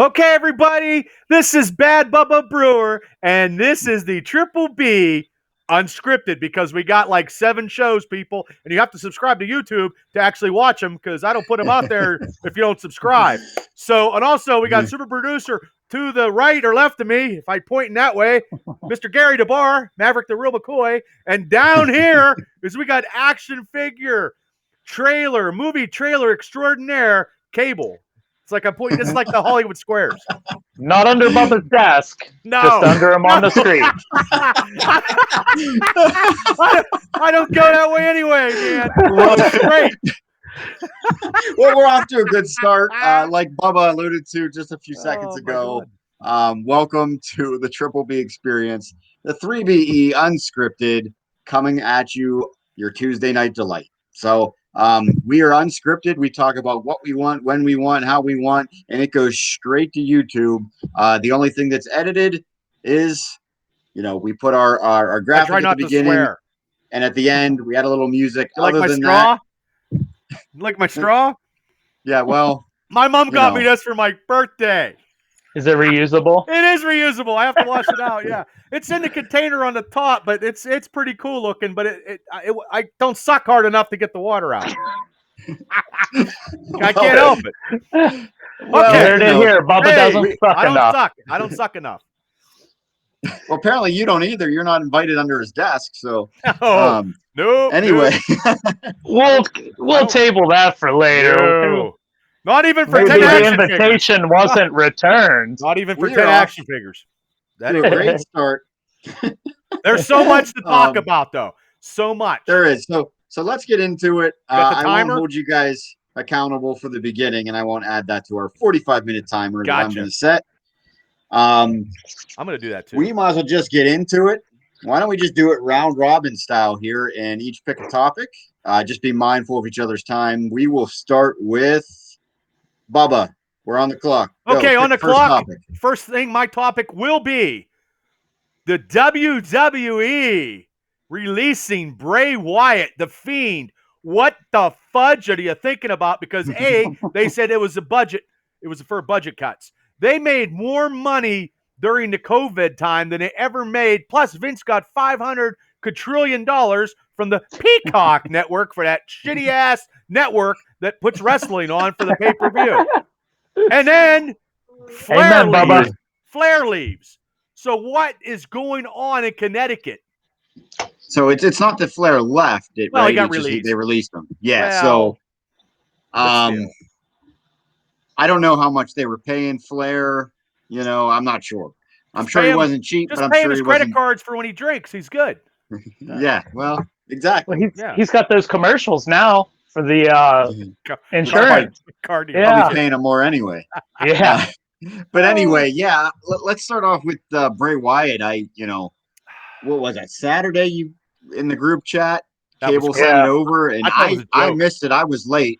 Okay, everybody, this is Bad Bubba Brewer, and this is the Triple B Unscripted, because we got like 7 shows, people, and you have to subscribe to YouTube to actually watch them, because I don't put them out there if you don't subscribe. So, and also we got super producer to the right or left of me, if I point in that way, Mr. Gary DeBar, Maverick the Real McCoy, and down here is we got action figure, movie trailer extraordinaire, Cable. It's like I'm pointing. This is like the Hollywood Squares. Not under Bubba's desk. No, just under him on the street. I don't go that way anyway, man. Great. Well, we're off to a good start. Like Bubba alluded to just a few seconds ago. Welcome to the Triple B experience, the 3BE Unscripted, coming at you, your Tuesday night delight. So. We are unscripted. We talk about what we want, when we want, how we want, and it goes straight to YouTube. The only thing that's edited is, we put our graphic at the beginning, and at the end we add a little music. You like my straw? You like my straw? Yeah, well, my mom got me this for my birthday. Is it reusable? It is reusable. I have to wash it out. Yeah, it's in the container on the top, but it's pretty cool looking. But I don't suck hard enough to get the water out. I can't help it. Well, okay, here. Bubba doesn't suck enough. I don't suck enough. Well, apparently you don't either. You're not invited under his desk, so. No. Anyway, we'll table that for later. No. Not even for Maybe 10 action the invitation figures. Wasn't returned. Not even for 10 action figures. That's a great start. There's so much to talk about, though. So much. There is. So let's get into it. I won't hold you guys accountable for the beginning, and I won't add that to our 45-minute timer that I'm going to set. I'm going to do that, too. We might as well just get into it. Why don't we just do it round robin style here and each pick a topic? Just be mindful of each other's time. We will start with Bubba. We're on the clock. Okay, on the clock. First thing, my topic will be the WWE releasing Bray Wyatt, the Fiend. What the fudge are you thinking about? Because A, they said it was a budget. It was for budget cuts. They made more money during the COVID time than they ever made. Plus, Vince got $500 quadrillion from the Peacock network for that shitty ass network that puts wrestling on for the pay-per-view. And then Flair leaves. So what is going on in Connecticut? So it's not that Flair left. He got released. They released him. Yeah. Well, so I don't know how much they were paying Flair. I'm not sure. I'm sure he wasn't cheap, but I'm sure he wasn't. Just pay his credit cards for when he drinks. He's good. Yeah. Well, exactly. Well, he's got those commercials now for the insurance card. Yeah. I'll be paying him more anyway. Yeah. But anyway, yeah. Let's start off with Bray Wyatt. What was that? Saturday, you in the group chat, Cable sent it over, and I missed it. I was late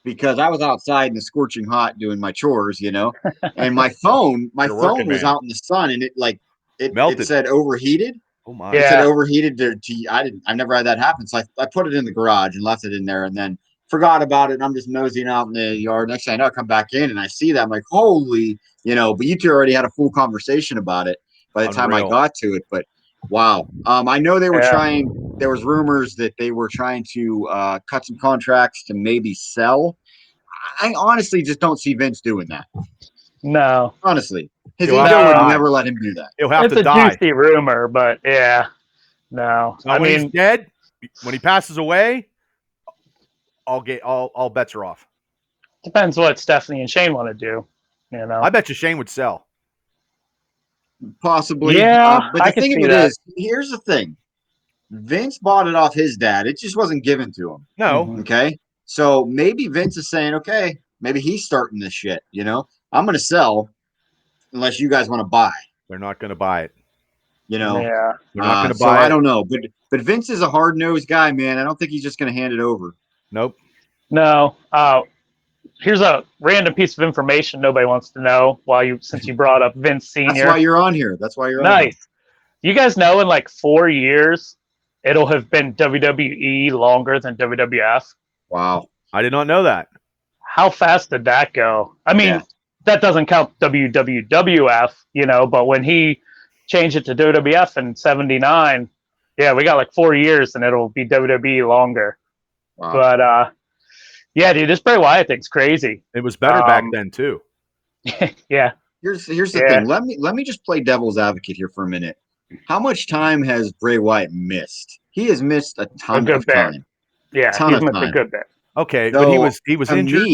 because I was outside in the scorching hot doing my chores, and my phone was out in the sun, and it said overheated. Oh my! It said overheated. I never had that happen, so I put it in the garage and left it in there, and then forgot about it. And I'm just nosing out in the yard. Next thing I know, I come back in and I see that. I'm like, holy, but you two already had a full conversation about it by the time I got to it. But wow, I know they were trying. There was rumors that they were trying to cut some contracts to maybe sell. I honestly just don't see Vince doing that. No, honestly. His ego would never let him do that. He'll have to die. It's a juicy rumor, but yeah, no. When he's dead, when he passes away, all bets are off. Depends what Stephanie and Shane want to do. I bet you Shane would sell. Possibly. Yeah, but the thing of it is, here's the thing: Vince bought it off his dad. It just wasn't given to him. No. Okay. So maybe Vince is saying, okay, maybe he's starting this shit. I'm going to sell. Unless you guys want to buy. They're not going to buy it. Yeah. They're not going to buy it. I don't know. But Vince is a hard-nosed guy, man. I don't think he's just going to hand it over. Nope. No. Here's a random piece of information nobody wants to know since you brought up Vince Sr. That's why you're on here. Nice. You guys know in like 4 years, it'll have been WWE longer than WWF. Wow. I did not know that. How fast did that go? I mean, that doesn't count WWF, but when he changed it to WWF in '79, yeah, we got like 4 years and it'll be WWE longer. Wow. But yeah, dude, this Bray Wyatt thing's crazy. It was better back then too. Yeah. Here's the thing. Let me just play devil's advocate here for a minute. How much time has Bray Wyatt missed? He has missed a ton of time. Yeah, he's missed a good bit. Okay, so, but he was injured.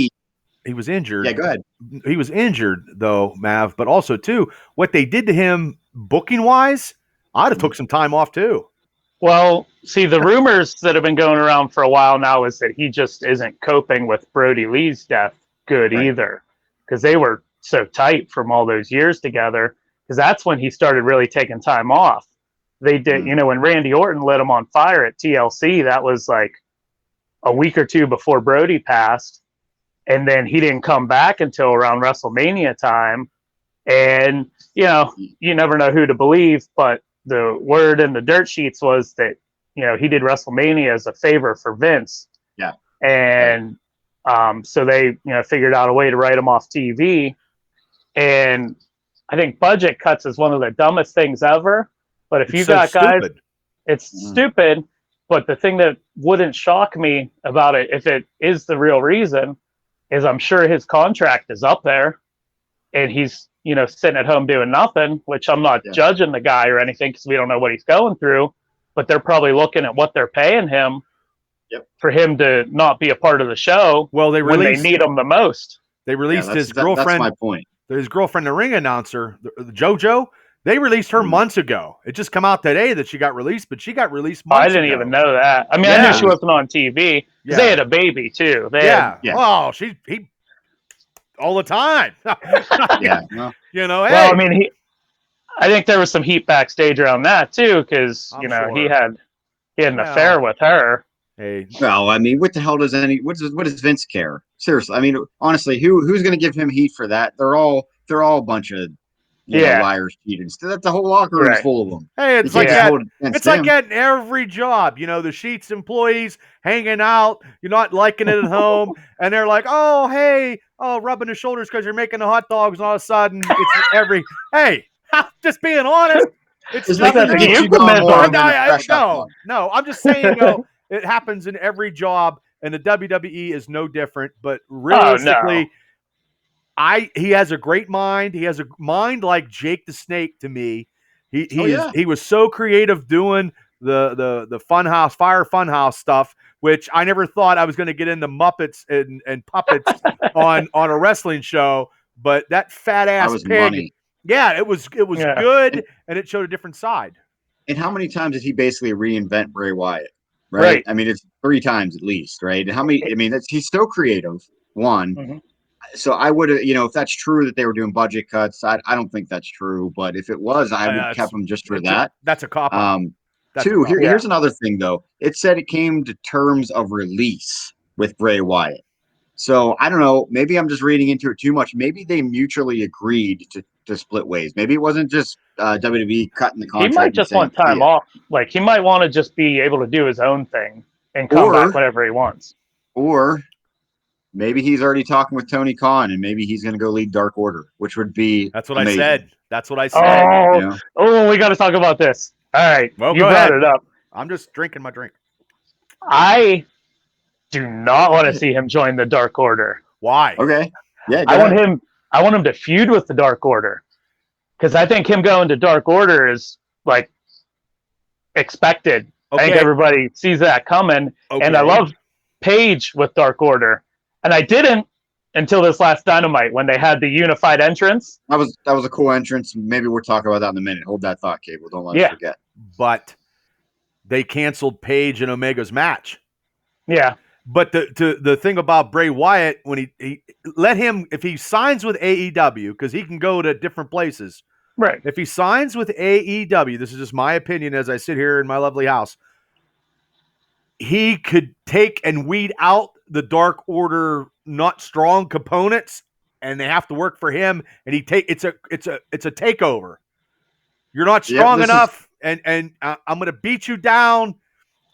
He was injured. Yeah, go ahead. He was injured though, Mav. But also too, what they did to him booking wise, I'd have took some time off too. Well, see, the rumors that have been going around for a while now is that he just isn't coping with Brody Lee's death good either, because they were so tight from all those years together. Because that's when he started really taking time off. They did, when Randy Orton lit him on fire at TLC, that was like a week or two before Brody passed. And then he didn't come back until around WrestleMania time. And, you never know who to believe, but the word in the dirt sheets was that, he did WrestleMania as a favor for Vince. Yeah. And so they, figured out a way to write him off TV. And I think budget cuts is one of the dumbest things ever. But if you got guys, it's stupid. But the thing that wouldn't shock me about it, if it is the real reason, is I'm sure his contract is up there and he's, sitting at home doing nothing, which I'm not judging the guy or anything because we don't know what he's going through, but they're probably looking at what they're paying him for him to not be a part of the show. Well, when they need him the most. They released his girlfriend. That's my point. His girlfriend, the ring announcer, JoJo, they released her months ago. It just come out today that she got released, but she got released months ago. I didn't even know that. I mean, I knew she wasn't on TV because they had a baby too. Oh, he all the time. Hey. Well, I mean, I think there was some heat backstage around that too, because he had an affair with her. Hey, well, I mean, what the hell does what does Vince care? Seriously, I mean, honestly, who's going to give him heat for that? They're all a bunch of liars, cheaters. The whole locker room is full of them. Hey, it's like that. It's like getting every job. The Sheets employees hanging out. You're not liking it at home, and they're like, "Oh, hey, rubbing their shoulders because you're making the hot dogs." And all of a sudden, it's every. Hey, just being honest. It's nothing to get you going more. No, I'm just saying. It happens in every job, and the WWE is no different. But realistically. He has a great mind. He has a mind like Jake the Snake to me. He was so creative doing the Funhouse, Fire Funhouse stuff, which I never thought I was going to get into Muppets and puppets on a wrestling show. But that fat ass pig, money. Yeah, it was good, and it showed a different side. And how many times did he basically reinvent Bray Wyatt? Right. I mean, it's 3 times at least, right? And how many? I mean, he's so creative. One. Mm-hmm. So I would have, if that's true that they were doing budget cuts, I don't think that's true. But if it was, I would have kept them just for that. That's a cop. 2, here's another thing, though. It said it came to terms of release with Bray Wyatt. So I don't know. Maybe I'm just reading into it too much. Maybe they mutually agreed to split ways. Maybe it wasn't just WWE cutting the contract. He might just want time off. Like, he might want to just be able to do his own thing and come back whenever he wants. Or maybe he's already talking with Tony Khan, and maybe he's going to go lead Dark Order, which would be amazing. That's what I said. Oh, we got to talk about this. All right, well, you brought it up. I'm just drinking my drink. I do not want to see him join the Dark Order. Why? Okay. Yeah. I want him to feud with the Dark Order, because I think him going to Dark Order is like expected. Okay. I think everybody sees that coming, and I love Paige with Dark Order. And I didn't until this last Dynamite when they had the unified entrance. That was a cool entrance. Maybe we'll talk about that in a minute. Hold that thought, Cable. Don't let us forget. But they canceled Paige and Omega's match. Yeah. But the thing about Bray Wyatt, when he let him, if he signs with AEW, because he can go to different places. Right. If he signs with AEW, this is just my opinion as I sit here in my lovely house, he could take and weed out the Dark Order not strong components, and they have to work for him. And it's a takeover. You're not strong enough, and I'm going to beat you down,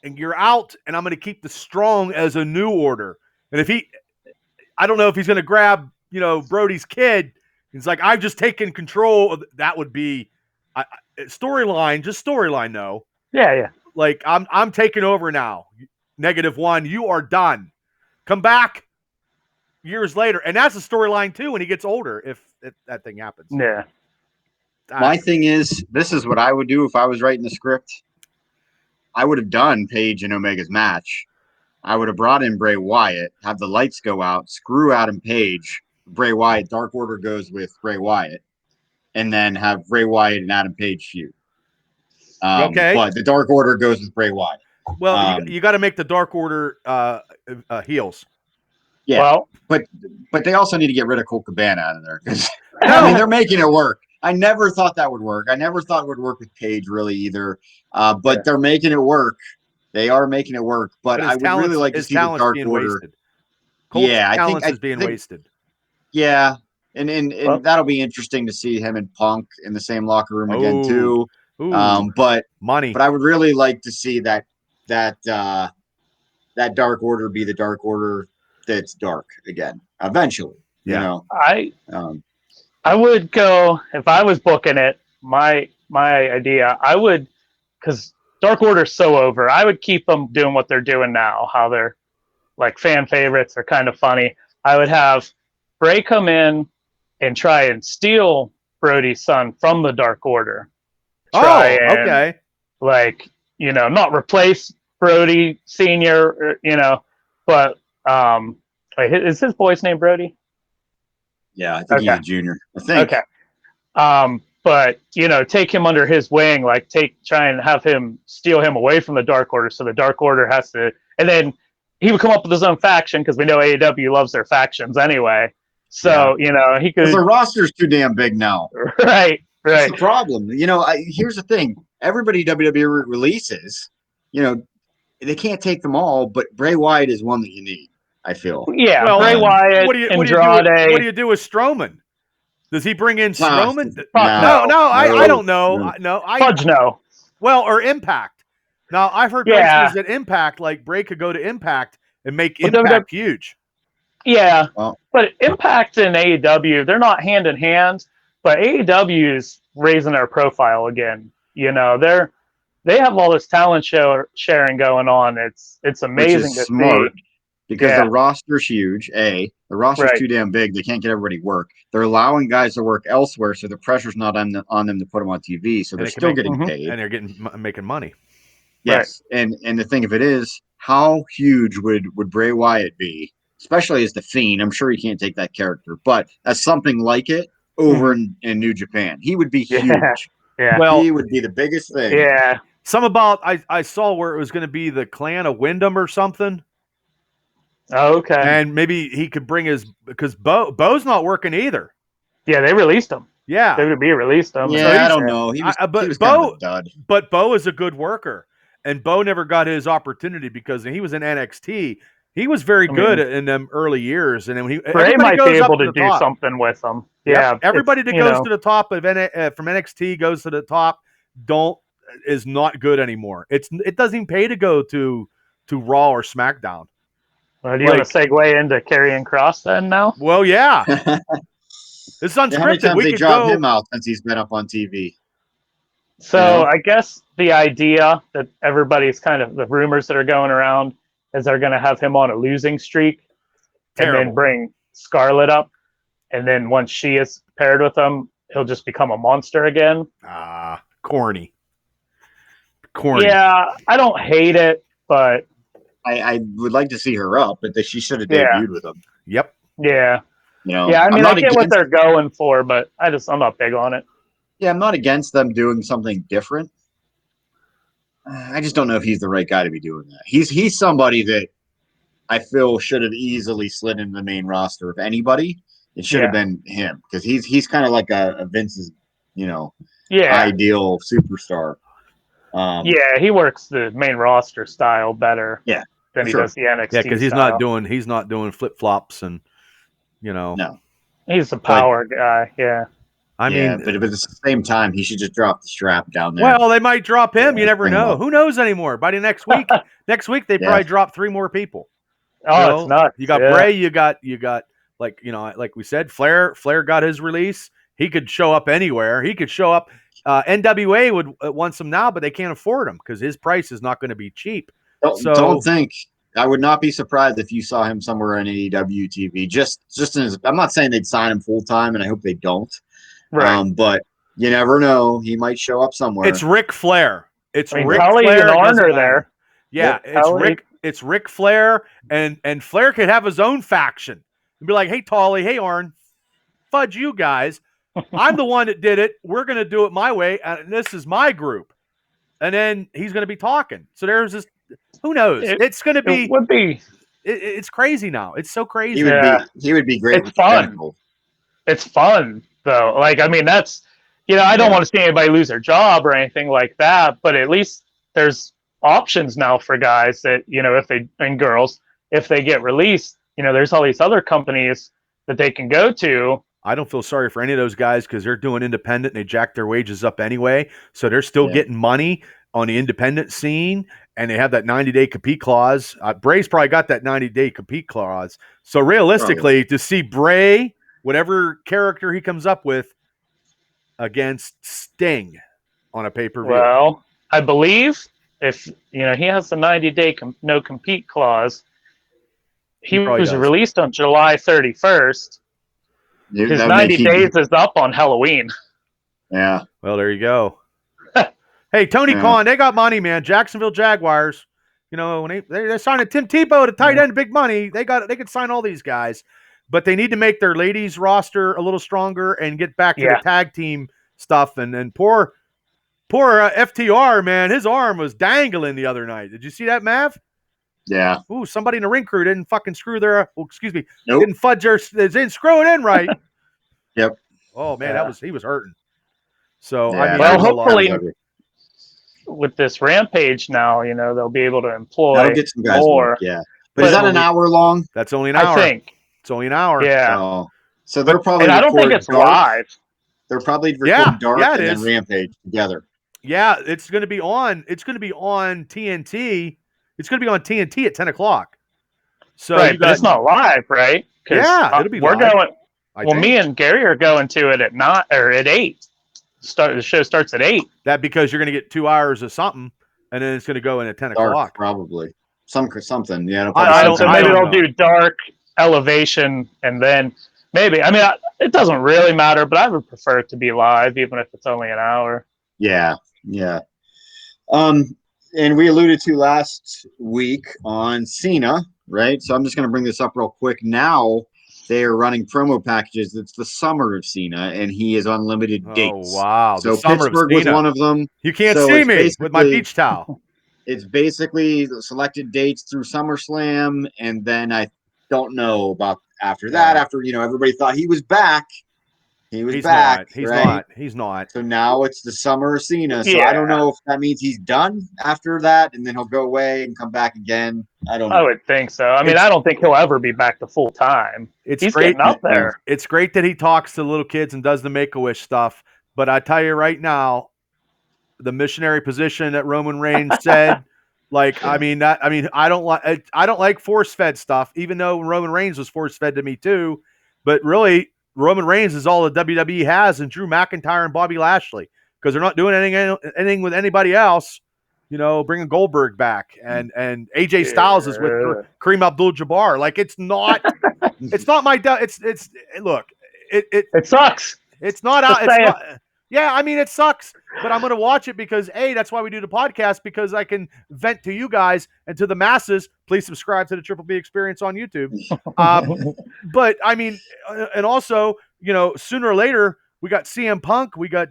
and you're out, and I'm going to keep the strong as a new order. And I don't know if he's going to grab Brody's kid He's like, I've just taken control of that. Would be storyline, just storyline. No, Yeah. like I'm taking over now. -1, you are done. Come back years later, and that's a storyline too. When he gets older, if that thing happens. Yeah. My thing is, this is what I would do if I was writing the script. I would have done Paige and Omega's match. I would have brought in Bray Wyatt, have the lights go out, screw Adam Page, Bray Wyatt, Dark Order goes with Bray Wyatt, and then have Bray Wyatt and Adam Page feud. Okay. But the Dark Order goes with Bray Wyatt. Well, you got to make the Dark Order heels. Yeah, well, but they also need to get rid of Colt Cabana out of there because I mean they're making it work. I never thought that would work. I never thought it would work with Paige really either. But they're making it work. They are making it work. But I would really like to see the Dark Order. Colt's talents is being wasted. Yeah, and that'll be interesting to see him and Punk in the same locker room again too. But money. But I would really like to see that Dark Order be the Dark Order that's dark again eventually. You know, I would go if I was booking it. My idea, I would, because Dark Order's so over. I would keep them doing what they're doing now. How they're like fan favorites. They're kind of funny. I would have Bray come in and try and steal Brody's son from the Dark Order. Okay. Like, not replace Brody Senior. But wait, is his boy's name Brody? Yeah, I think he's a junior. I think. Okay. But take him under his wing, like try and have him steal him away from the Dark Order, so the Dark Order has to, and then he would come up with his own faction because we know AEW loves their factions anyway. So he could. The roster's too damn big now. Right. That's the problem. Here's the thing: everybody WWE releases, they can't take them all, but Bray Wyatt is one that you need. I feel. Yeah, well, Bray Wyatt, what do you do with Strowman? Does he bring in Strowman? No, I don't know. Fudge no. Well, or Impact. Now, I've heard places that Impact, like Bray could go to Impact and make Impact huge. Yeah, but Impact and AEW, they're not hand in hand, but AEW is raising their profile again. They have all this talent sharing going on. It's amazing to smart. See. Because the roster's huge, the roster's too damn big. They can't get everybody work. They're allowing guys to work elsewhere, so the pressure's not on them to put them on TV. So they're still getting paid. And they're making money. Yes, right. And the thing of it is, how huge would Bray Wyatt be, especially as the Fiend? I'm sure he can't take that character, but as something like it over in New Japan, he would be huge. Yeah. Well, he would be the biggest thing. Yeah. Some about I saw where it was going to be the Clan of Wyndham or something. Oh, okay. And maybe he could bring because Bo's not working either. Yeah, they released him. Yeah, WWE released him. Yeah, so I don't know. He was kind of a dud. But Bo is a good worker, and Bo never got his opportunity because he was in NXT. He was very good in them early years, and then Bray might be able to do something with him. Yeah, everybody that goes to the top of from NXT goes to the top. Is not good anymore. It doesn't even pay to go to Raw or SmackDown. Well, do you want to segue into Karrion Kross then now? Well, yeah. It's unscripted. How many times they dropped him out since he's been up on TV? So I guess the idea that everybody's kind of the rumors that are going around is they're going to have him on a losing streak and then bring Scarlett up. And then once she is paired with him, he'll just become a monster again. Corny. Yeah, I don't hate it, but I would like to see her up, but she should have debuted with him. Yep. Yeah. Yeah, I mean, I get what they're going for, but I'm not big on it. Yeah, I'm not against them doing something different. I just don't know if he's the right guy to be doing that. He's somebody that I feel should have easily slid into the main roster. If anybody, it should have been him because he's kind of like a Vince's, ideal superstar. He works the main roster style better. Yeah. Than he does the NXT. Yeah, because he's not doing flip flops and No. He's a power guy. Yeah. I mean, but at the same time, he should just drop the strap down there. Well, they might drop him. You never know. Who knows anymore? By the next week, they probably drop 3 more people. Oh, it's nuts. You got Bray. You got like like we said, Flair got his release. He could show up anywhere. He could show up. NWA would wants him now, but they can't afford him because his price is not going to be cheap. Don't think. I would not be surprised if you saw him somewhere on AEW TV. Just in his, I'm not saying they'd sign him full time, and I hope they don't. Right. But you never know. He might show up somewhere. It's Ric Flair. It's Ric Tully Flair. and Arn are there. Yeah, Yep, it's Ric Flair, and Flair could have his own faction and be like, "Hey, Tully, hey, Arn, fudge you guys. I'm the one that did it. We're going to do it my way, and this is my group." And then he's going to be talking. So there's this. Who knows? It's going to be. It would be. It's crazy now. It's so crazy. He would be great. It's fun. It's fun though. Like, I mean, that's, I don't want to see anybody lose their job or anything like that, but at least there's options now for guys that, and girls, if they get released, there's all these other companies that they can go to. I don't feel sorry for any of those guys because they're doing independent and they jack their wages up anyway. So they're still getting money on the independent scene, and they have that 90-day compete clause. Bray's probably got that 90-day compete clause. So realistically, to see Bray, whatever character he comes up with, against Sting on a pay-per-view. Well, I believe if he has the 90-day no compete clause, he was released on July 31st. His 90 days is up on Halloween. Yeah. Well, there you go. Hey, Tony Khan, they got money, man. Jacksonville Jaguars. When they signed Tim Tebow to tight end, big money. They could sign all these guys, but they need to make their ladies roster a little stronger and get back to the tag team stuff. And poor FTR, man, his arm was dangling the other night. Did you see that, Mav? Yeah. Ooh, somebody in the ring crew didn't fucking screw their. Well, excuse me. Nope. Didn't fudge their. They didn't screw it in right. Yep. Oh man, he was hurting. So yeah, I mean, well, hopefully with this Rampage now, they'll be able to employ get some guys more. Yeah, but is that an hour long? That's only an hour. I think it's only an hour. Yeah. So they're probably. And I don't think it's live. They're probably recording Dark and then is. Rampage together. Yeah, it's going to be on. It's going to be on TNT. It's going to be on TNT at 10 o'clock. So right, but it's not live, right? Yeah, it'll be we're live. Going. Me and Gary are going to it at 8. The show starts at 8. That because you're going to get 2 hours of something, and then it's going to go in at 10 o'clock. Probably something. Yeah, maybe they'll do Dark, Elevation, and then maybe. I mean, it doesn't really matter, but I would prefer it to be live, even if it's only an hour. Yeah. And we alluded to last week on Cena, right? So I'm just going to bring this up real quick. Now they are running promo packages. It's the summer of Cena, and he has unlimited dates. Oh, wow. So Pittsburgh was one of them. You can't see me with my beach towel. It's basically the selected dates through SummerSlam, and then I don't know about after that. After, everybody thought he was back. He's back. He's not. So now it's the summer of Cena. So I don't know if that means he's done after that, and then he'll go away and come back again. I don't know. I would think so. I mean, I don't think he'll ever be back to full time. He's great up there. It's great that he talks to little kids and does the Make-A-Wish stuff. But I tell you right now, the missionary position that Roman Reigns said, I don't like force-fed stuff, even though Roman Reigns was force-fed to me too. But really, Roman Reigns is all the WWE has, and Drew McIntyre and Bobby Lashley, because they're not doing anything with anybody else. Bringing Goldberg back, and AJ Styles is with Kareem Abdul-Jabbar. Like it's not my. Look, it sucks. It's not out. It's not. Yeah, I mean it sucks, but I'm going to watch it because that's why we do the podcast, because I can vent to you guys and to the masses. Please subscribe to the Triple B Experience on YouTube. But I mean, and also, sooner or later we got CM Punk, we got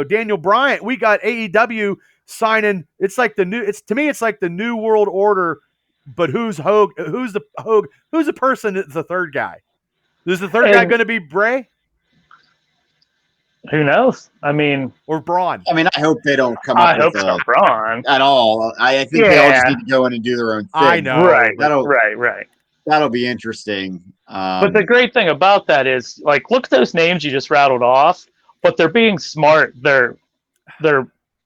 Daniel Bryan, we got AEW signing. It's like to me it's like the New World Order, but who's Hogue? Who's the person that's the third guy? Is the third guy going to be Bray? Who knows? I mean, or Braun. I mean, I hope they don't come up with Braun at all. I think they all just need to go in and do their own thing. I know. Right. That'll be interesting. But the great thing about that is, look at those names you just rattled off, but they're being smart. They're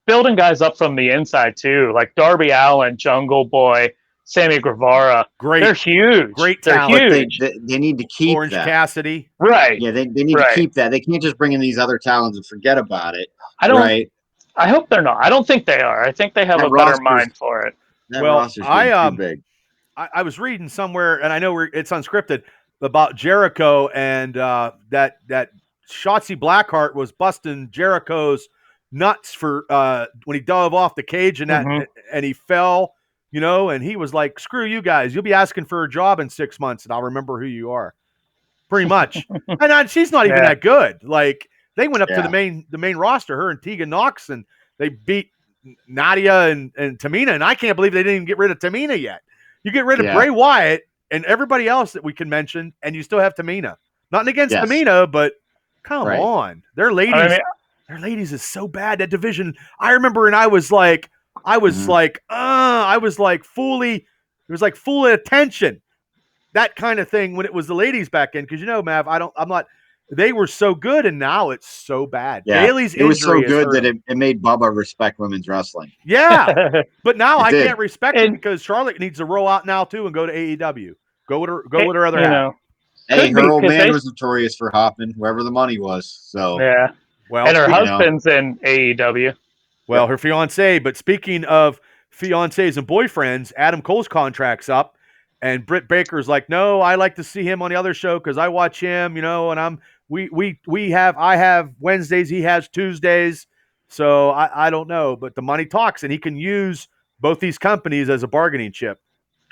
building guys up from the inside too, like Darby Allin, Jungle Boy, Sammy Guevara. Great. They're huge. Great They're talent. huge. They need to keep Orange that. Cassidy. Right. Yeah, they need to keep that. They can't just bring in these other talents and forget about it. I hope they're not. I don't think they are. I think they have a better mind for it. That roster's getting too big. I was reading somewhere, and I know it's unscripted, about Jericho and that Shotzi Blackheart was busting Jericho's nuts for when he dove off the cage and and he fell, and he was like, "Screw you guys! You'll be asking for a job in 6 months, and I'll remember who you are." Pretty much, and she's not even that good. Like they went up to the main roster, her and Tegan Knox, and they beat Nadia and Tamina, and I can't believe they didn't even get rid of Tamina yet. You get rid of Bray Wyatt and everybody else that we can mention, and you still have Tamina. Nothing against Tamina, but come on, their ladies is so bad. That division, I remember, and I was like fully, it was like full attention, that kind of thing when it was the ladies back in. Because Mav, they were so good, and now it's so bad. Yeah, Bailey's it was so good that it made Bubba respect women's wrestling. Yeah, but now I can't respect it because Charlotte needs to roll out now too and go to AEW. Go with her other half. Hey, her old man was notorious for hopping wherever the money was. So well, and her husband's in AEW. Well, her fiance. But speaking of fiancés and boyfriends, Adam Cole's contract's up. And Britt Baker's like, no, I like to see him on the other show because I watch him, and I have Wednesdays, he has Tuesdays. So I don't know, but the money talks, and he can use both these companies as a bargaining chip.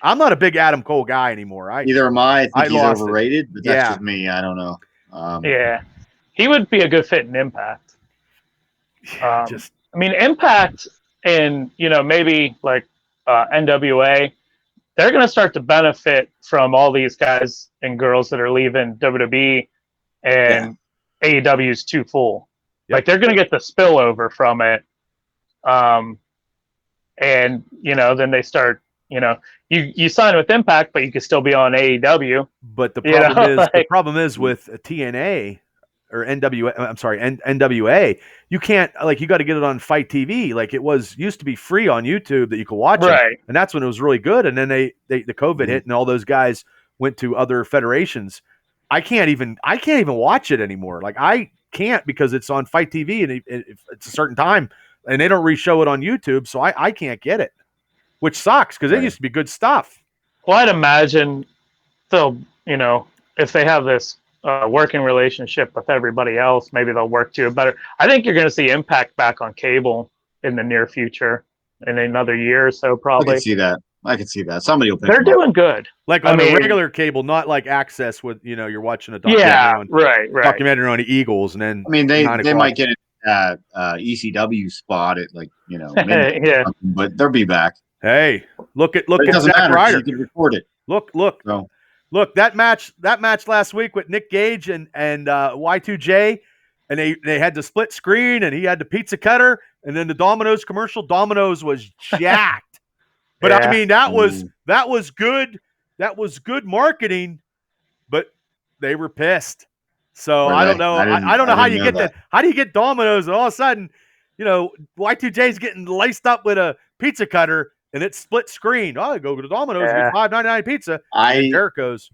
I'm not a big Adam Cole guy anymore. Neither am I. I think he's overrated, but that's just me. I don't know. He would be a good fit in Impact. Impact and maybe like NWA. They're going to start to benefit from all these guys and girls that are leaving WWE, and AEW is too full. Yep. Like they're going to get the spillover from it. And then they start, you sign with Impact, but you can still be on AEW. But the problem is with TNA or NWA. I'm sorry, NWA. You can't you got to get it on Fight TV. Like it used to be free on YouTube that you could watch it, and that's when it was really good. And then the COVID hit, and all those guys went to other federations. I can't even watch it anymore. Like I can't because it's on Fight TV and it's a certain time, and they don't re-show it on YouTube, so I can't get it, which sucks because it used to be good stuff. Well, I'd imagine they'll, if they have this working relationship with everybody else, maybe they'll work to it better. I think you're going to see Impact back on cable in the near future, in another year or so, probably. I can see that. Somebody will pick They're doing good. Like on a regular cable, not like Access with, you're watching a documentary documentary on the Eagles, and then they might get an ECW spot at but they'll be back. Hey, look at Zack Ryder. You can record it. Look, that match last week with Nick Gage and Y2J, and they had the split screen, and he had the pizza cutter, and then the Domino's commercial. Domino's was jacked. But that was good. That was good marketing, but they were pissed. So I don't know. I don't know how you get that. How do you get Domino's and all of a sudden, Y2J's getting laced up with a pizza cutter and it's split screen. Oh, I go to Domino's and get $5.99 pizza. Jericho's.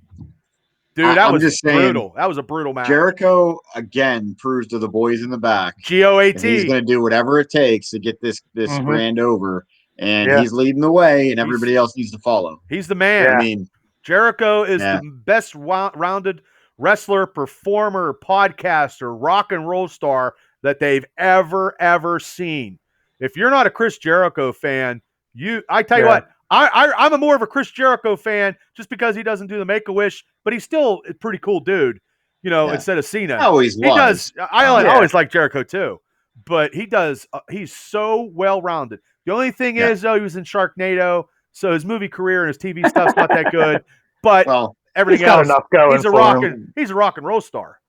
Dude, that was brutal. That was a brutal match. Jericho again proves to the boys in the back. GOAT. He's going to do whatever it takes to get this brand over. And he's leading the way, and everybody else needs to follow. He's the man. Jericho is the best rounded wrestler, performer, podcaster, rock and roll star that they've ever seen. If you're not a Chris Jericho fan, I tell you what, I'm a more of a Chris Jericho fan just because he doesn't do the Make-A-Wish, but he's still a pretty cool dude, instead of Cena. I always like Jericho too, but he's so well-rounded. The only thing is, though, he was in Sharknado, so his movie career and his TV stuff's not that good. But everything else, he's a rock and roll star.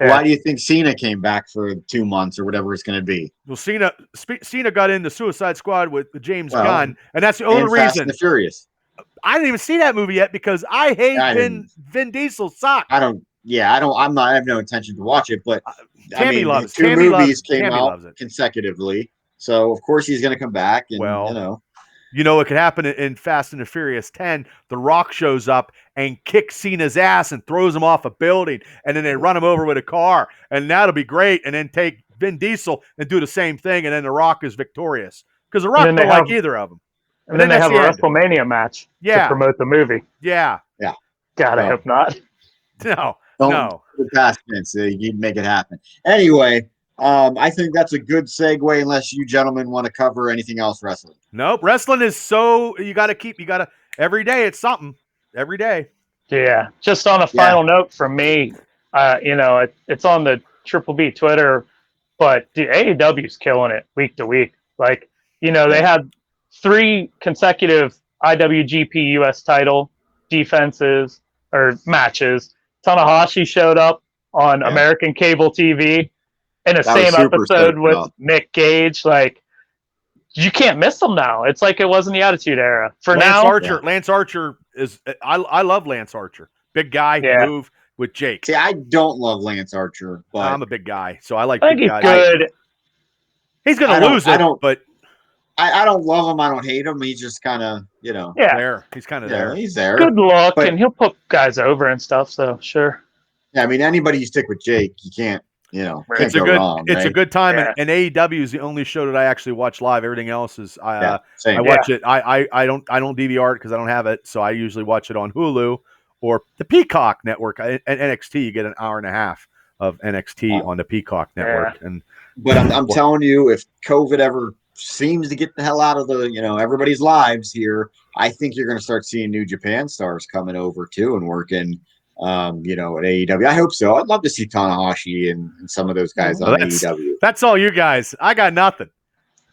Yeah. Why do you think Cena came back for 2 months or whatever it's going to be? Well, Cena got in the Suicide Squad with James Gunn, and that's the only reason. Fast and the Furious. I didn't even see that movie yet because I hate Vin Diesel. Sucks. I have no intention to watch it, but Tammy loves it. Two movies came out consecutively. So of course he's going to come back, and You know, it could happen in Fast and the Furious 10. The Rock shows up and kicks Cena's ass and throws him off a building, and then they run him over with a car, and that'll be great. And then take Vin Diesel and do the same thing, and then The Rock is victorious because The Rock don't like either of them. And then they have a WrestleMania match to promote the movie. Yeah. God, I hope not. No. The past tense, you'd make it happen. Anyway, I think that's a good segue unless you gentlemen want to cover anything else wrestling. Nope. Wrestling is every day it's something. Every day. Yeah. Just on a final note from me, it's on the Triple B Twitter, but the AEW's killing it week to week. Like, they had 3 consecutive IWGP US title defenses or matches. Tanahashi showed up on American cable TV in the same episode with Nick Gage. Like, you can't miss them now. It's like it was in the Attitude Era. Lance Archer is. I love Lance Archer. Big guy, move with Jake. See, I don't love Lance Archer, but I'm a big guy, so I like. I think he's good. He's gonna lose it, but I don't love him. I don't hate him. He's just kind of, there. He's kind of there. He's there. Good luck, and he'll put guys over and stuff. So sure. Yeah, I mean, anybody you stick with Jake, you can't. It's a good time, and AEW is the only show that I actually watch live. Everything else is I watch it. I don't DVR it because I don't have it, so I usually watch it on Hulu or the Peacock Network. And NXT, you get an hour and a half of NXT on the Peacock Network. But I'm telling you, if COVID ever seems to get the hell out of everybody's lives here, I think you're going to start seeing New Japan stars coming over too and working. At AEW. I hope so. I'd love to see Tanahashi and some of those guys on AEW. That's all you guys. I got nothing.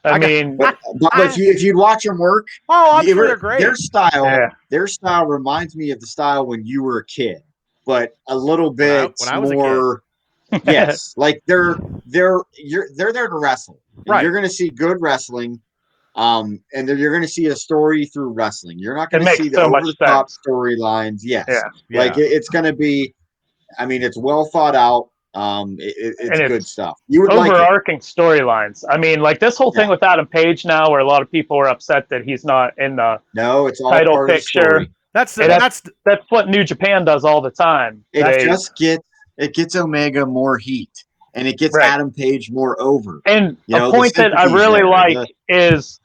But if you'd watch them work, I'm sure they're great. Their style reminds me of the style when you were a kid, but a little bit when I was more. A kid. Yes, like they're there to wrestle. Right. You're going to see good wrestling. And you're going to see a story through wrestling. You're not going to see the over-the-top storylines. Yes. Yeah. Like it's going to be, I mean, it's well thought out. It's good stuff. You would overarching storylines. I mean, like this whole thing with Adam Page now, where a lot of people are upset that he's not in the it's all title part picture. Of the story. That's what New Japan does all the time. It gets Omega more heat, and it gets Adam Page more over. And a point that I really like is,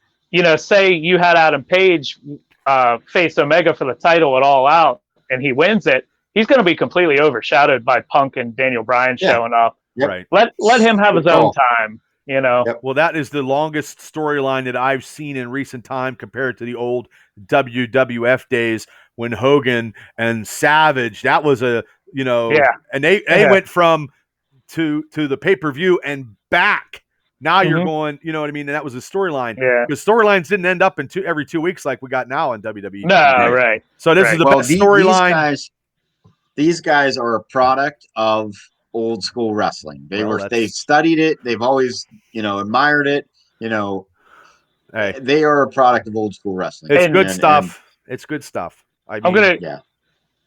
say you had Adam Page face Omega for the title at All Out, and he wins it. He's going to be completely overshadowed by Punk and Daniel Bryan showing up. Right. Let him have his own time. Well, that is the longest storyline that I've seen in recent time compared to the old WWF days when Hogan and Savage. That was and they went from to the pay-per-view and back. Now you're going, you know what I mean? And that was a storyline. Yeah. Because storylines didn't end up every 2 weeks like we got now in WWE. No, right. So this is the best storyline. These guys are a product of old school wrestling. They studied it. They've always, admired it. They are a product of old school wrestling. It's good stuff. It's good stuff. I'm going to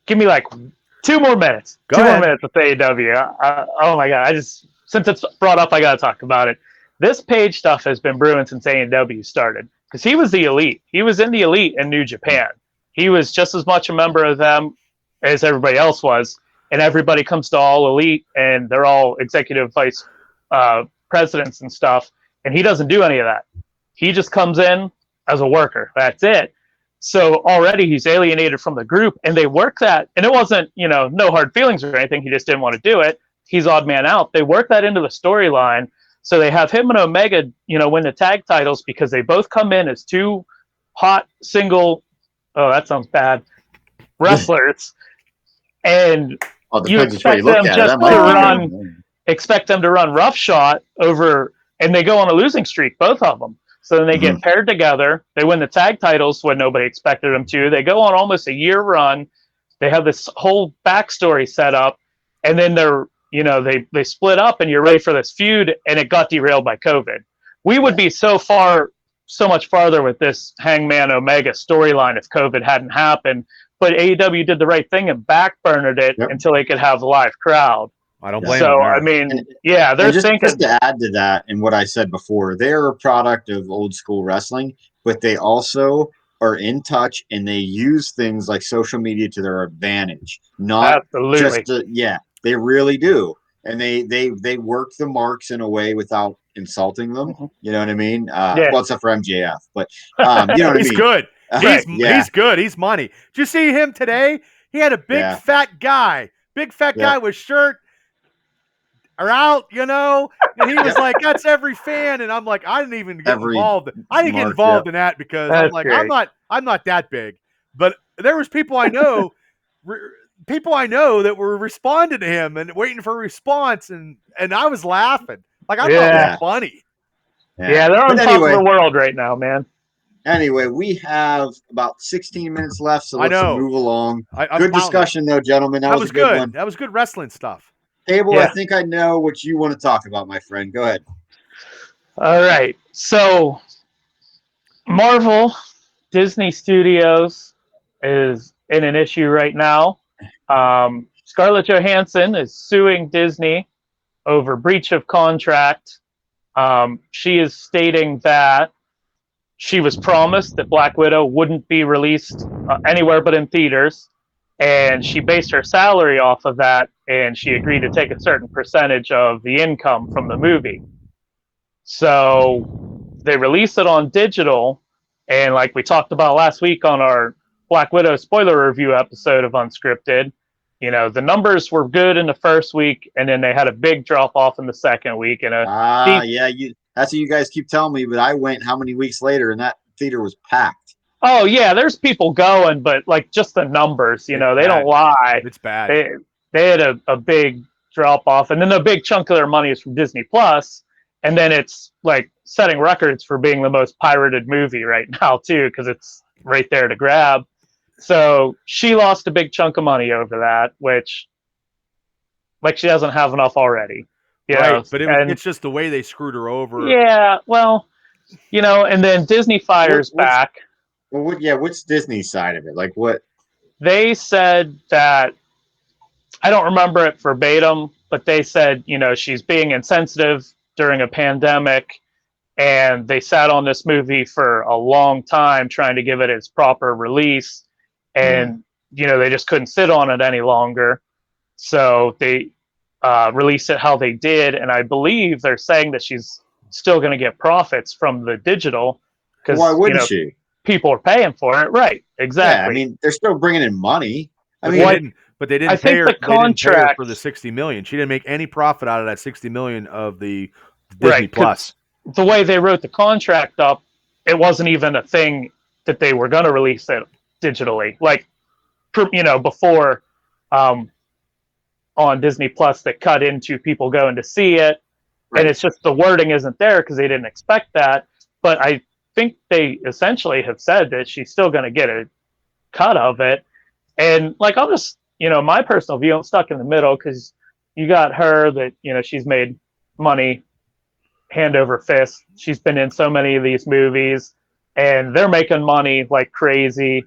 give me like 2 more minutes. Go ahead. 2 more minutes with AEW. Oh my God. Since it's brought up, I got to talk about it. This Page stuff has been brewing since AEW started because he was the elite. He was in the elite in New Japan. He was just as much a member of them as everybody else was. And everybody comes to All Elite and they're all executive vice presidents and stuff. And he doesn't do any of that. He just comes in as a worker. That's it. So already he's alienated from the group and they work that. And it wasn't, no hard feelings or anything. He just didn't want to do it. He's odd man out. They work that into the storyline. So they have him and Omega, win the tag titles because they both come in as 2 hot single. Oh, that sounds bad. Wrestlers. And you expect them to run roughshod over, and they go on a losing streak, both of them. So then they get paired together. They win the tag titles when nobody expected them to. They go on almost a year run. They have this whole backstory set up, and then they split up, and you're ready for this feud, and it got derailed by COVID. We would be so much farther with this Hangman Omega storyline if COVID hadn't happened. But AEW did the right thing and backburnered it until they could have a live crowd. I don't blame them. So, I mean, they're thinking. Just to add to that and what I said before, they're a product of old school wrestling, but they also are in touch and they use things like social media to their advantage. Not Absolutely. just they really do. And they work the marks in a way without insulting them. You know what I mean? Well, except for MJF, but you know what I mean. He's good. He's good. He's money. Did you see him today? He had a big fat guy with shirt are out, and he was like, that's every fan. And I'm like, I didn't even get involved. I didn't get involved in that because I'm like, great. I'm not that big. But there was people I know that were responding to him and waiting for a response. And I was laughing. Like, I thought it was funny. Yeah, they're on top of the world right now, man. Anyway, we have about 16 minutes left, so let's move along. Good discussion, though, gentlemen. That was a good one. That was good wrestling stuff. Abel, I think I know what you want to talk about, my friend. Go ahead. All right. So, Marvel, Disney Studios is in an issue right now. Scarlett Johansson is suing Disney over breach of contract. She is stating that she was promised that Black Widow wouldn't be released anywhere but in theaters. And she based her salary off of that, and she agreed to take a certain percentage of the income from the movie. So they released it on digital, and like we talked about last week on our Black Widow spoiler review episode of Unscripted, the numbers were good in the first week, and then they had a big drop off in the second week. And that's what you guys keep telling me, but I went how many weeks later, and that theater was packed. Oh, yeah, there's people going, but, like, just the numbers, they don't lie. It's bad. They had a big drop-off, and then a big chunk of their money is from Disney+, and then it's, like, setting records for being the most pirated movie right now, too, because it's right there to grab. So she lost a big chunk of money over that, which, like, she doesn't have enough already. Right, but it's just the way they screwed her over. Yeah, well, and then Disney fires back. Well, what's Disney's side of it? Like what? They said that, I don't remember it verbatim, but they said, she's being insensitive during a pandemic, and they sat on this movie for a long time trying to give it its proper release, and, they just couldn't sit on it any longer. So they released it how they did, and I believe they're saying that she's still going to get profits from the digital. Because why wouldn't she? People are paying for it, right? Exactly. Yeah, I mean, they're still bringing in money. But they didn't pay her for the $60 million. She didn't make any profit out of that $60 million of the Disney Plus. The way they wrote the contract up, it wasn't even a thing that they were going to release it digitally. Like, before on Disney Plus, that cut into people going to see it, and it's just the wording isn't there because they didn't expect that. But I think they essentially have said that she's still going to get a cut of it. And like, I'll just, my personal view, I'm stuck in the middle because you got her that, she's made money hand over fist. She's been in so many of these movies and they're making money like crazy.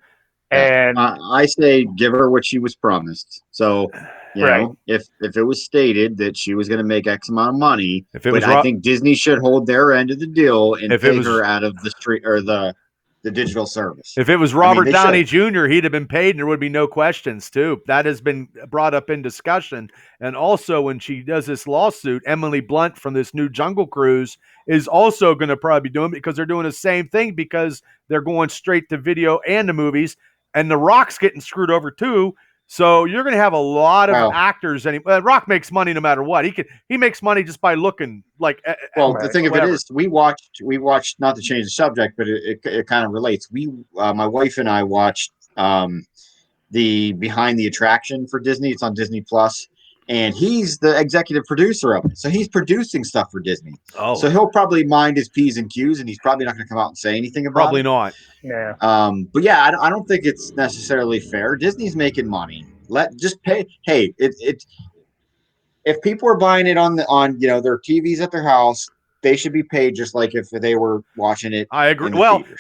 And I say give her what she was promised. So, if it was stated that she was going to make X amount of money, I think Disney should hold their end of the deal and pay her out of the street or the digital service. If it was Robert Downey Jr., he'd have been paid and there would be no questions too. That has been brought up in discussion. And also when she does this lawsuit, Emily Blunt from this new Jungle Cruise is also going to probably be doing it because they're doing the same thing because they're going straight to video and the movies. And The Rock's getting screwed over too. So you're going to have a lot of actors. Rock makes money no matter what. He makes money just by looking like. The thing of it is, we watched. Not to change the subject, but it kind of relates. My wife and I watched the Behind the Attraction for Disney. It's on Disney Plus, and he's the executive producer of it. So he's producing stuff for Disney. Oh, so he'll probably mind his P's and Q's, and he's probably not going to come out and say anything about it. Probably not. Yeah. But yeah, I don't think it's necessarily fair. Disney's making money. Just pay. Hey, if people are buying it on their TVs at their house, they should be paid just like if they were watching it. I agree.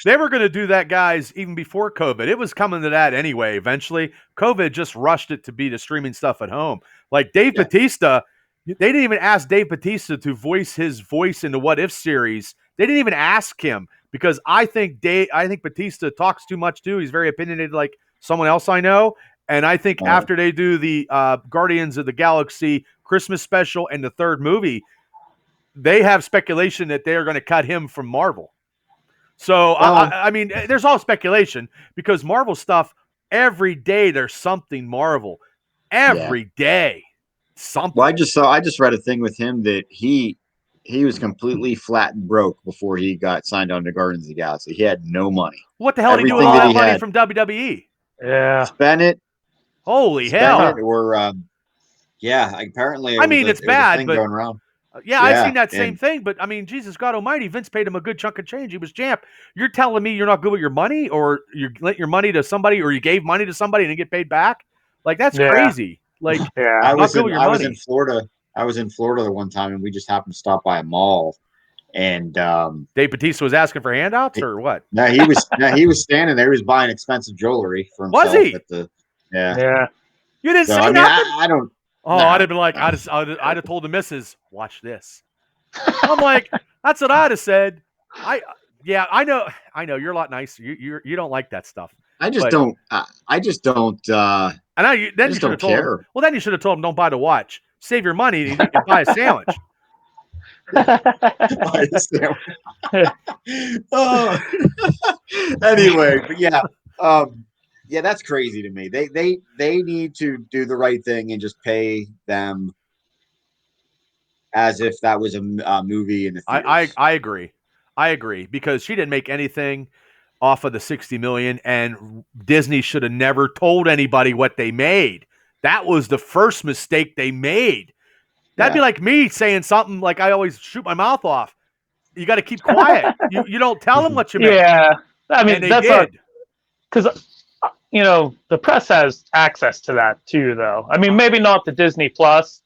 They were going to do that, guys, even before COVID. It was coming to that anyway. Eventually, COVID just rushed it to be the streaming stuff at home. Like Dave Bautista, they didn't even ask Dave Bautista to voice his voice in the What If series. They didn't even ask him. because I think Batista talks too much too. He's very opinionated, like someone else I know. And I think after they do the Guardians of the Galaxy Christmas special and the third movie, they have speculation that they are going to cut him from Marvel. So, I mean, there's all speculation because Marvel stuff, every day there's something Marvel. Every day, something. Well, I just read a thing with him that he was completely flat and broke before he got signed on to Guardians of the Galaxy. He had no money. What the hell did he do with all that money from WWE? Yeah. Spend it. Holy hell. It, or, apparently. I mean, it's bad, but going around. Yeah, I've seen that same thing, but I mean, Jesus God Almighty, Vince paid him a good chunk of change. He was champ. You're telling me you're not good with your money, or you lent your money to somebody, or you gave money to somebody and didn't get paid back? Like, that's crazy. Like, I was in Florida. I was in Florida the one time, and we just happened to stop by a mall, and Dave Bautista was asking for handouts, or what? No, he was standing there. He was buying expensive jewelry for himself. Was he? Yeah. You didn't say nothing. I don't. Oh, no. I'd have been like, I'd have told the missus, watch this. I'm like, that's what I'd have said. I know you're a lot nicer. You don't like that stuff. I just don't. And you should have told him. Well, then you should have told him, don't buy the watch. Save your money and you can buy a sandwich. Anyway, but yeah, that's crazy to me. They need to do the right thing and just pay them as if that was a movie in the theaters. I agree because she didn't make anything off of the $60 million, and Disney should have never told anybody what they made. That was the first mistake they made. That'd be like me saying something like I always shoot my mouth off. You got to keep quiet. you don't tell them what you made. Yeah, I mean that's because the press has access to that too, though. I mean, maybe not the Disney Plus,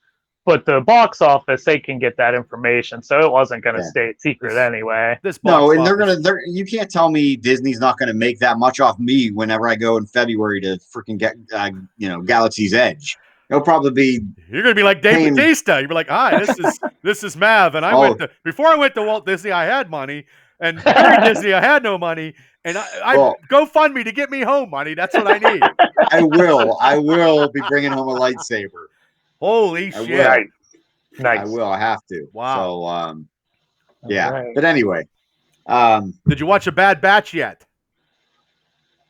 but the box office, they can get that information. So it wasn't going to stay secret anyway. You can't tell me Disney's not going to make that much off me whenever I go in February to freaking get, Galaxy's Edge. It'll probably be. You're going to be like Dave Bautista. You'll be like, hi, this is Mav. And before I went to Walt Disney, I had money. And during Disney, I had no money. And I go fund me to get me home money. That's what I need. I will be bringing home a lightsaber. Holy shit! Nice. I will. I have to. Wow. So, Right. But anyway, did you watch a Bad Batch yet?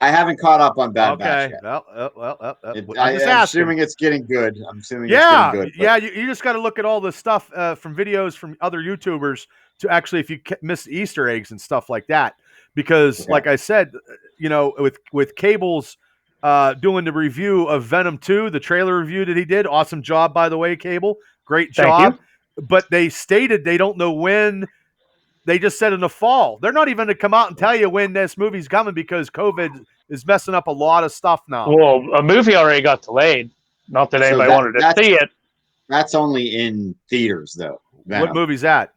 I haven't caught up on Bad Batch yet. Well. I'm assuming it's getting good. It's getting good. Yeah. You just got to look at all the stuff from videos from other YouTubers to actually, if you miss Easter eggs and stuff like that, because like I said, with Cable's. Doing the review of Venom 2, the trailer review that he did. Awesome job, by the way, Cable. Great job. But they stated they don't know when. They just said in the fall. They're not even going to come out and tell you when this movie's coming because COVID is messing up a lot of stuff now. Well, a movie already got delayed. Not that anybody wanted to see it. That's only in theaters, though. Venom. What movie's that?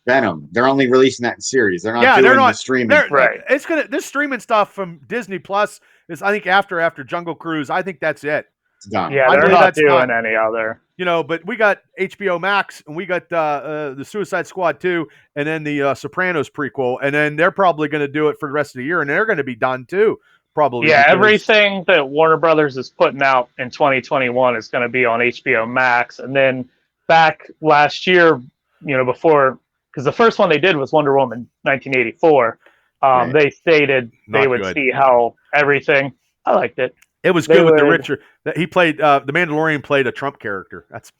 Venom. They're only releasing that in series. They're not doing the streaming. Right. This streaming stuff from Disney Plus is, I think, after Jungle Cruise. I think that's it. It's done. Yeah, they're not doing any other. But we got HBO Max and we got the Suicide Squad 2 and then the Sopranos prequel, and then they're probably going to do it for the rest of the year, and they're going to be done too. Probably. Yeah, everything that Warner Brothers is putting out in 2021 is going to be on HBO Max, and then back last year, before. Because the first one they did was Wonder Woman 1984. Right. They stated they would see how everything. I liked it. It was good with the Richard. He played the Mandalorian played a Trump character. That's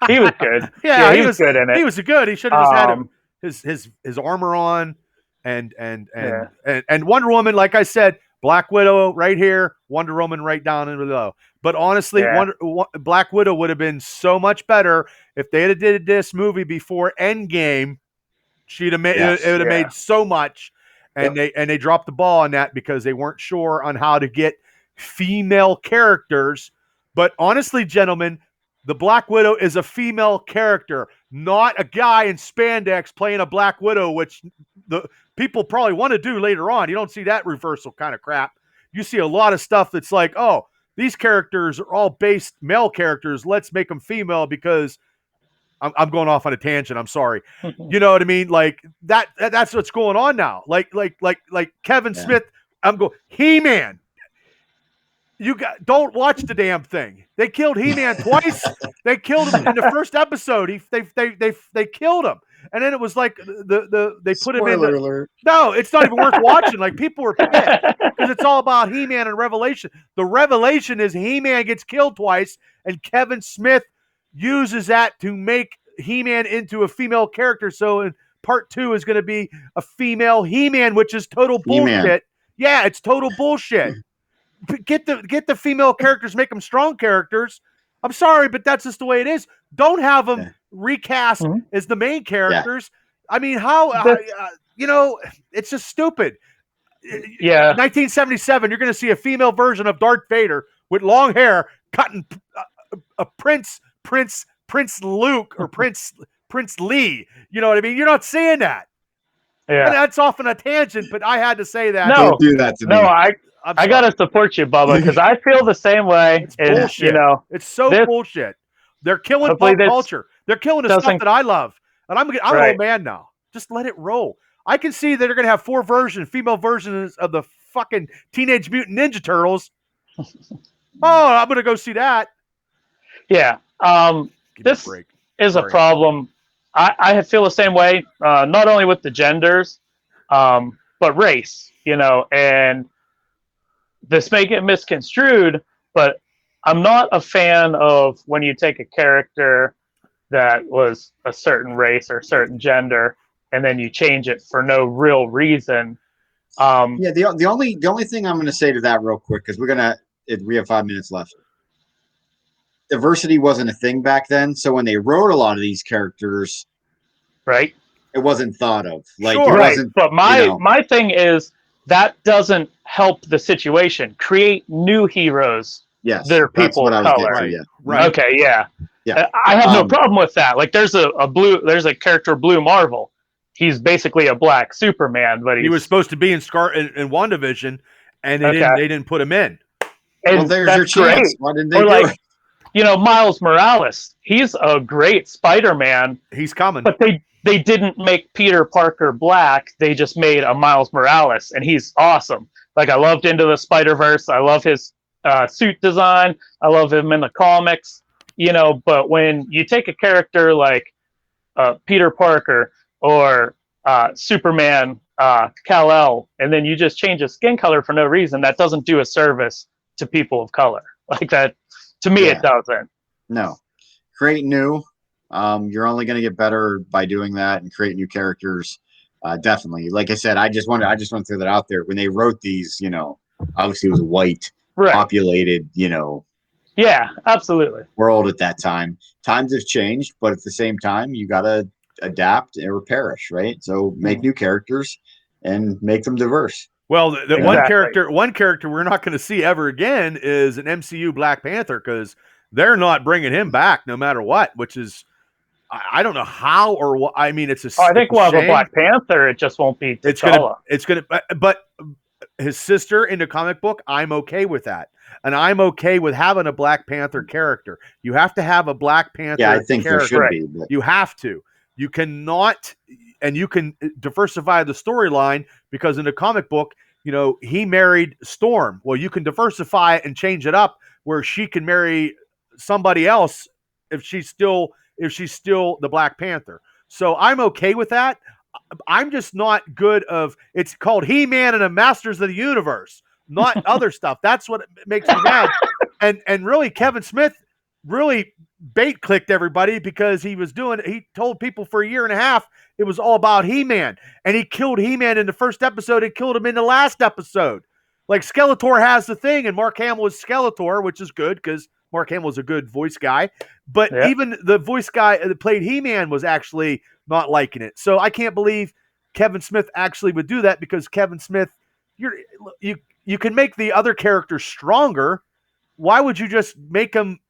he was good. Yeah, he was good in it. He was good. He should have just had his armor on, and Wonder Woman. Like I said, Black Widow right here, Wonder Woman right down in below. But honestly, Black Widow would have been so much better if they had did this movie before Endgame. She'd have made it would have made so much, and they dropped the ball on that because they weren't sure on how to get female characters. But honestly, gentlemen, the Black Widow is a female character, not a guy in spandex playing a Black Widow, which the people probably want to do later on. You don't see that reversal kind of crap. You see a lot of stuff that's like, oh, these characters are all based male characters. Let's make them female because I'm going off on a tangent. I'm sorry. You know what I mean? Like that's what's going on now. Like Kevin Smith. I'm going He-Man. Don't watch the damn thing. They killed He-Man twice. They killed him in the first episode. They killed him, and then it was like they put him in. Spoiler alert. No, it's not even worth watching. Like people were pissed because it's all about He-Man and Revelation. The revelation is He-Man gets killed twice, and Kevin Smith uses that to make He-Man into a female character. So in part 2 is going to be a female He-Man, which is total He-Man. bullshit. Yeah, it's total bullshit. Get the female characters, make them strong characters. I'm sorry, but that's just the way it is. Don't have them recast as the main characters. I mean, it's just stupid. Yeah. 1977, you're going to see a female version of Darth Vader with long hair cutting a Prince Luke or Prince Lee. You know what I mean? You're not seeing that. Yeah. And that's off on a tangent, but I had to say that. No, Don't do that to me. No, I gotta support you, Bubba, because I feel the same way. It's bullshit. It's so bullshit. They're killing pop culture. They're killing the stuff that I love, and I'm an old man now. Just let it roll. I can see that they're gonna have 4 female versions of the fucking Teenage Mutant Ninja Turtles. I'm gonna go see that. Yeah. This is a problem. I feel the same way. Not only with the genders, but race. And this may get misconstrued, but I'm not a fan of when you take a character that was a certain race or a certain gender and then you change it for no real reason. The only thing I'm going to say to that real quick, because we have 5 minutes left. Diversity wasn't a thing back then, so when they wrote a lot of these characters, right, it wasn't thought of. Like, sure, it wasn't, but my thing is that doesn't help the situation. Create new heroes. Yes, that are people of color. Right. Okay, yeah. Yeah. I have no problem with that. Like, there's a character, Blue Marvel. He's basically a black Superman, but he was supposed to be in WandaVision, and they didn't put him in. And there's your chance. Why didn't they do it? Miles Morales. He's a great Spider-Man. He's coming, but they didn't make Peter Parker black. They just made a Miles Morales, and he's awesome. Like, I loved Into the Spider-Verse. I love his suit design. I love him in the comics. But when you take a character like Peter Parker or Superman, Kal-El, and then you just change his skin color for no reason, that doesn't do a service to people of color. Like that, to me, it doesn't. No. Create new. You're only going to get better by doing that and create new characters. Definitely. Like I said, I just want to throw that out there. When they wrote these, obviously it was white, populated, Yeah, absolutely. world at that time. Times have changed, but at the same time, you got to adapt or perish, right? So make new characters and make them diverse. Well, one character we're not going to see ever again is an MCU Black Panther, because they're not bringing him back no matter what, which is, I don't know how or what. I mean, it's a. I think we'll have a Black Panther. It just won't be T'Challa. It's gonna. But his sister in the comic book, I'm okay with that, and I'm okay with having a Black Panther character. You have to have a Black Panther. Yeah, I think character. there should be. But... You have to. You cannot, and you can diversify the storyline, because in the comic book, he married Storm. Well, you can diversify it and change it up where she can marry somebody else if she's still the Black Panther. So I'm okay with that. I'm just not good of, it's called He-Man and the Masters of the Universe, not other stuff. That's what makes me mad. And really, Kevin Smith really bait clicked everybody, because he told people for 1.5 years it was all about He-Man, and he killed He-Man in the first episode and killed him in the last episode. Like, Skeletor has the thing, and Mark Hamill is Skeletor, which is good because Mark Hamill is a good voice guy. But even the voice guy that played He-Man was actually not liking it. So I can't believe Kevin Smith actually would do that, because Kevin Smith, you can make the other characters stronger. Why would you just make them?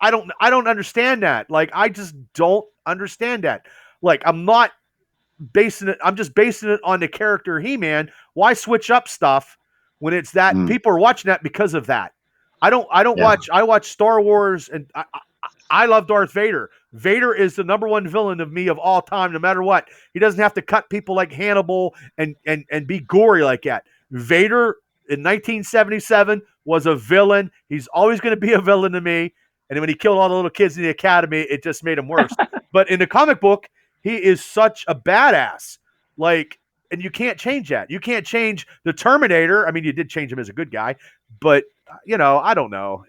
I don't understand that. Like, I just don't understand that. Like, I'm just basing it on the character He-Man. Why switch up stuff when it's that people are watching that because of that? I watch Star Wars, and I love Darth Vader. Vader is the number one villain of me of all time, no matter what. He doesn't have to cut people like Hannibal and be gory like that. Vader in 1977 was a villain. He's always going to be a villain to me. And then when he killed all the little kids in the academy, it just made him worse. But in the comic book, he is such a badass. Like, and you can't change that. You can't change the Terminator. I mean, you did change him as a good guy, but I don't know.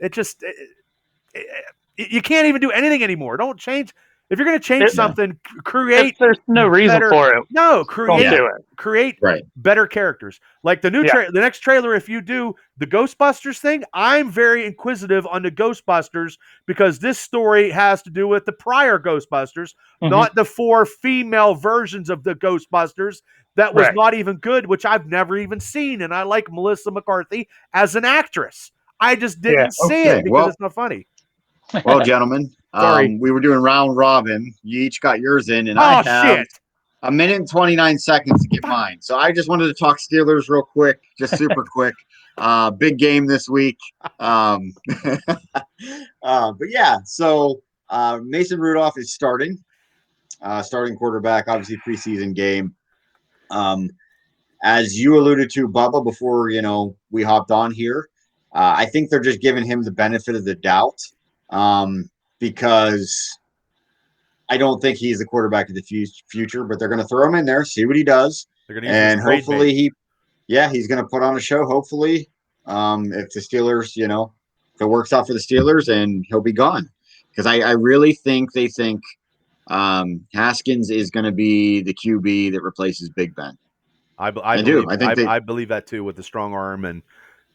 You can't even do anything anymore. Don't change. If you're going to change something, create. There's no reason for it. No, create. Don't do it. Create better characters. Like the next trailer. If you do the Ghostbusters thing, I'm very inquisitive on the Ghostbusters because this story has to do with the prior Ghostbusters, not the 4 female versions of the Ghostbusters. That was not even good, which I've never even seen. And I like Melissa McCarthy as an actress. I just didn't see it because it's not funny. Well, gentlemen, we were doing round robin. You each got yours in, and I have a minute and 29 seconds to get mine. So I just wanted to talk Steelers real quick, just super quick. Big game this week. But yeah, so Mason Rudolph is starting quarterback, obviously preseason game. As you alluded to, Bubba, before we hopped on here, I think they're just giving him the benefit of the doubt. Because I don't think he's the quarterback of the future, but they're going to throw him in there, see what he does, and hopefully he's going to put on a show. Hopefully, if the Steelers, if it works out for the Steelers, and he'll be gone, because I really think they think Haskins is going to be the QB that replaces Big Ben. I believe that too, with the strong arm, and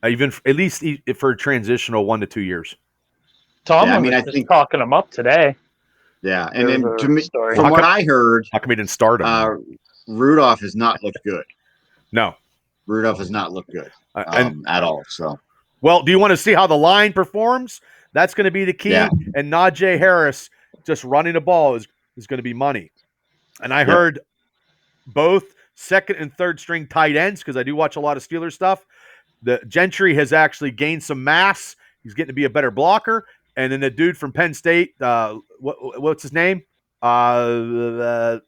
even at least for a transitional 1 to 2 years. Tom was just talking him up today. Yeah, and then from what I heard, how come he didn't start him? Rudolph has not looked good. No, Rudolph has not looked good at all. So, well, do you want to see how the line performs? That's going to be the key. Yeah. And Najee Harris just running the ball is going to be money. And I heard both second and third string tight ends, because I do watch a lot of Steelers stuff. The Gentry has actually gained some mass. He's getting to be a better blocker. And then the dude from Penn State, what's his name? Lauderdorf.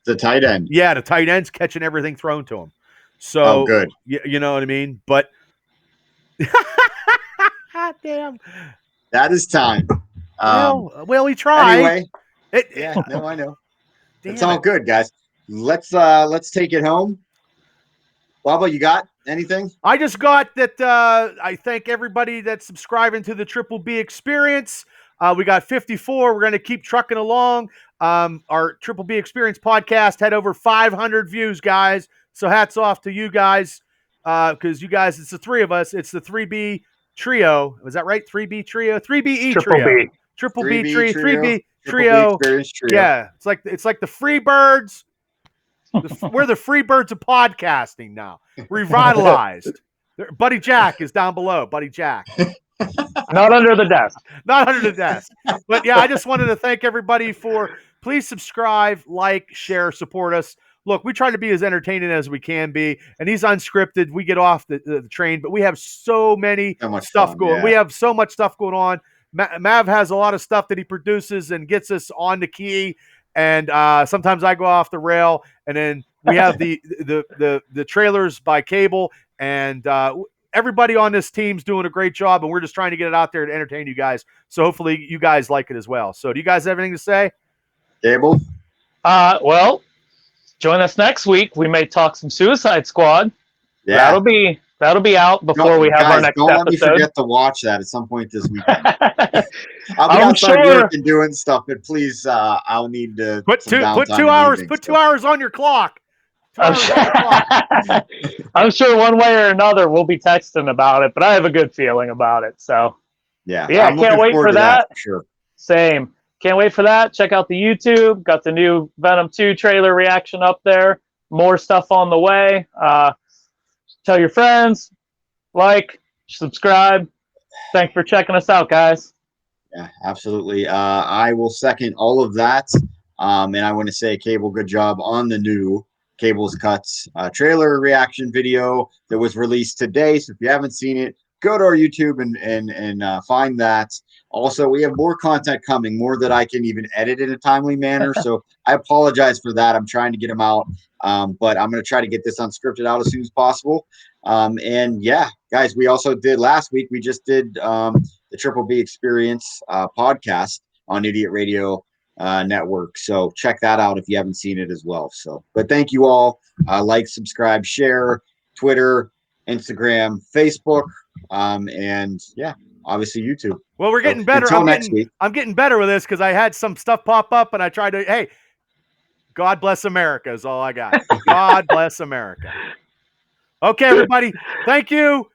The tight end. Yeah, the tight end's catching everything thrown to him. So good. You know what I mean? But damn. That is time. Well, we tried. Anyway. I know. It's all good, guys. Let's take it home. Bubba, you got anything? I just got that. I thank everybody that's subscribing to the Triple B Experience. We got 54. We're going to keep trucking along. Our Triple B Experience podcast had over 500 views, guys. So hats off to you guys, because you guys, it's the 3 of us. It's the 3B trio. Was that right? 3B trio, 3BE trio, Triple B trio. Yeah, it's like the Freebirds. We're the Freebirds of podcasting now. Revitalized. Buddy Jack is down below. Buddy Jack. Not under the desk. Not under the desk. But yeah, I just wanted to thank everybody for please subscribe, like, share, support us. Look, we try to be as entertaining as we can be, and he's unscripted. We get off the train, but we have so many stuff going. Yeah. We have so much stuff going on. Mav has a lot of stuff that he produces and gets us on the key. And sometimes I go off the rail, and then we have the trailers by cable, and everybody on this team's doing a great job, and we're just trying to get it out there to entertain you guys. So hopefully you guys like it as well. So do you guys have anything to say? Cable? Well, join us next week. We may talk some Suicide Squad. Yeah. That'll be out before we have our next episode. Don't let me forget to watch that at some point this weekend. I'll be outside working doing stuff, but please, I'll need to put 2 hours. Put 2 hours on your clock. I'm sure one way or another we'll be texting about it, but I have a good feeling about it. So yeah, I can't wait for that. For sure. Same. Can't wait for that. Check out the YouTube. Got the new Venom 2 trailer reaction up there. More stuff on the way. Tell your friends, like, subscribe. Thanks for checking us out, guys. Yeah, absolutely. I will second all of that. And I want to say, Cable, good job on the new Cable's Cuts trailer reaction video that was released today. So if you haven't seen it, go to our YouTube and find that. Also, we have more content coming, more that I can even edit in a timely manner. So I apologize for that. I'm trying to get them out, but I'm going to try to get this unscripted out as soon as possible. And yeah, guys, we also did last week. We just did the Triple B Experience podcast on Idiot Radio Network. So check that out if you haven't seen it as well. So, but thank you all. Like, subscribe, share, Twitter, Instagram, Facebook, and yeah, obviously YouTube. Well, we're getting better. Until next week. I'm getting better with this because I had some stuff pop up and I tried to, hey, God bless America is all I got. God bless America. Okay, everybody. Thank you.